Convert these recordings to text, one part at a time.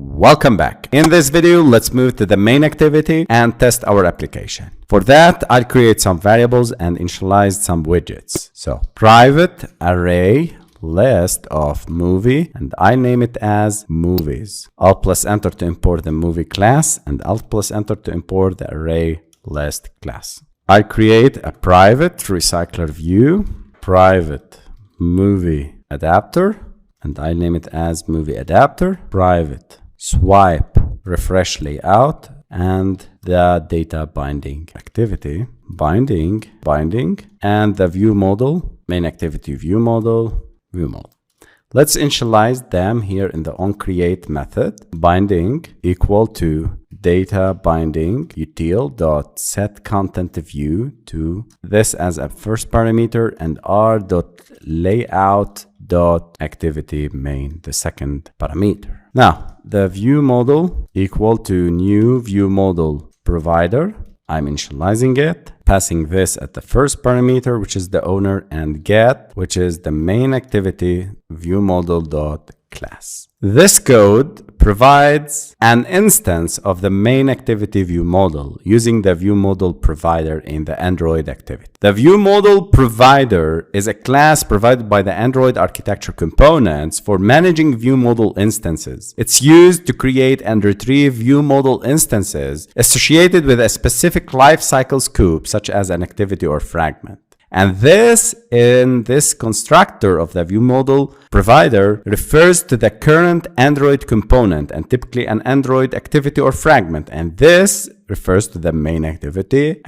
Welcome back. In this video, let's move to the main activity and test our application. For that, I'll create some variables and initialize some widgets. So private array list of movie, and I name it as movies. Alt plus enter to import the movie class, and Alt plus enter to import the array list class. I create a private RecyclerView, private movie adapter, and I name it as movie adapter, private swipe refresh layout, and the data binding activity, binding, and the view model, main activity view model. Let's initialize them here in the onCreate method. Binding equal to data binding util.setContentView to this as a first parameter, and r.layout.activity main, the second parameter. Now the view model equal to new view model provider. I'm initializing it, passing this at the first parameter, which is the owner, and get, which is the main activity ViewModel.class. This code provides an instance of the main activity ViewModel using the ViewModel provider in the Android activity. The ViewModel provider is a class provided by the Android architecture components for managing ViewModel instances. It's used to create and retrieve ViewModel instances associated with a specific lifecycle scope, such as an activity or fragment. And this, in this constructor of the ViewModel provider, refers to the current Android component and typically an Android activity or fragment. And this refers to the main activity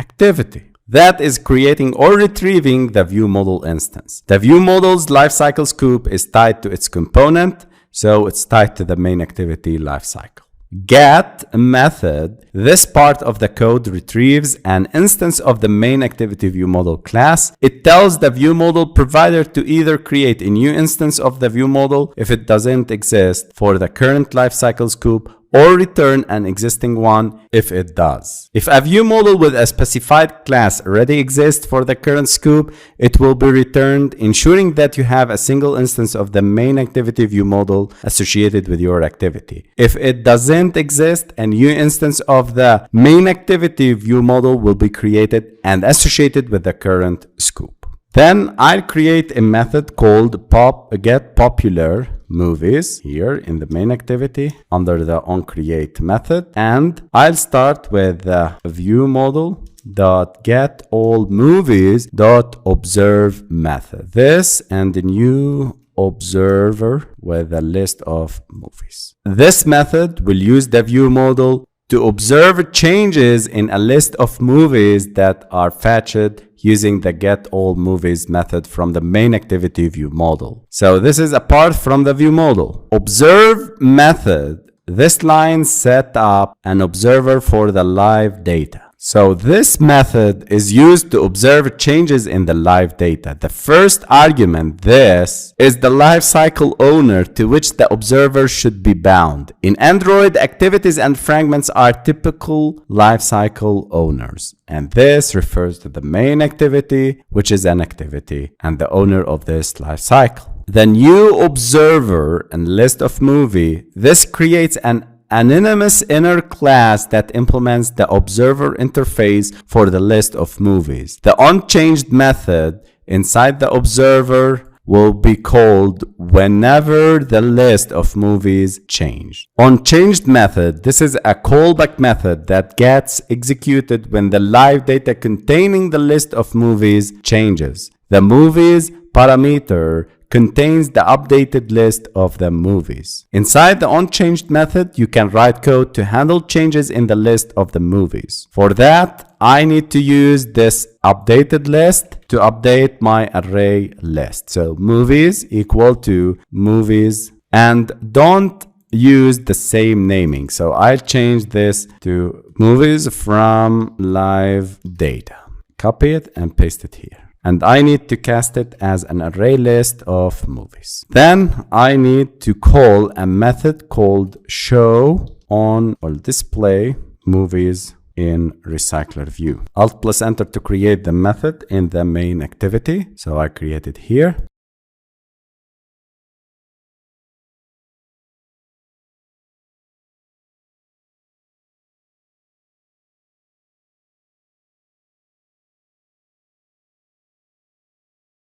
that is creating or retrieving the ViewModel instance. The ViewModel's lifecycle scope is tied to its component, so it's tied to the main activity lifecycle. Get method, this part of the code retrieves an instance of the main activity ViewModel class. It tells the ViewModel provider to either create a new instance of the ViewModel if it doesn't exist for the current lifecycle scope, or return an existing one if it does. If a ViewModel with a specified class already exists for the current scope, it will be returned, ensuring that you have a single instance of the main activity ViewModel associated with your activity. If it doesn't exist, a new instance of the main activity ViewModel will be created and associated with the current scope. Then I'll create a method called getPopular movies here in the main activity under the onCreate method, and I'll start with the ViewModel.getAllMovies.observe method. This and the new observer with a list of movies. This method will use the ViewModel to observe changes in a list of movies that are fetched using the getAllMovies method from the main activity ViewModel. So this is apart from the ViewModel. Observe method, this line set up an observer for the live data. So this method is used to observe changes in the live data. The first argument, this, is the lifecycle owner to which the observer should be bound. In Android, activities and fragments are typical lifecycle owners. And this refers to the main activity, which is an activity, and the owner of this lifecycle. The new observer and list of movie, this creates an anonymous inner class that implements the observer interface for the list of movies. The onChanged method inside the observer will be called whenever the list of movies change. OnChanged method, this is a callback method that gets executed when the live data containing the list of movies changes. The movies parameter contains the updated list of the movies. Inside the onChanged method, you can write code to handle changes in the list of the movies. For that, I need to use this updated list to update my array list. So movies equal to movies, and don't use the same naming. So I'll change this to movies from live data. Copy it and paste it here. And I need to cast it as an array list of movies. Then I need to call a method called show on or display movies in RecyclerView. Alt plus enter to create the method in the main activity. So I create it here.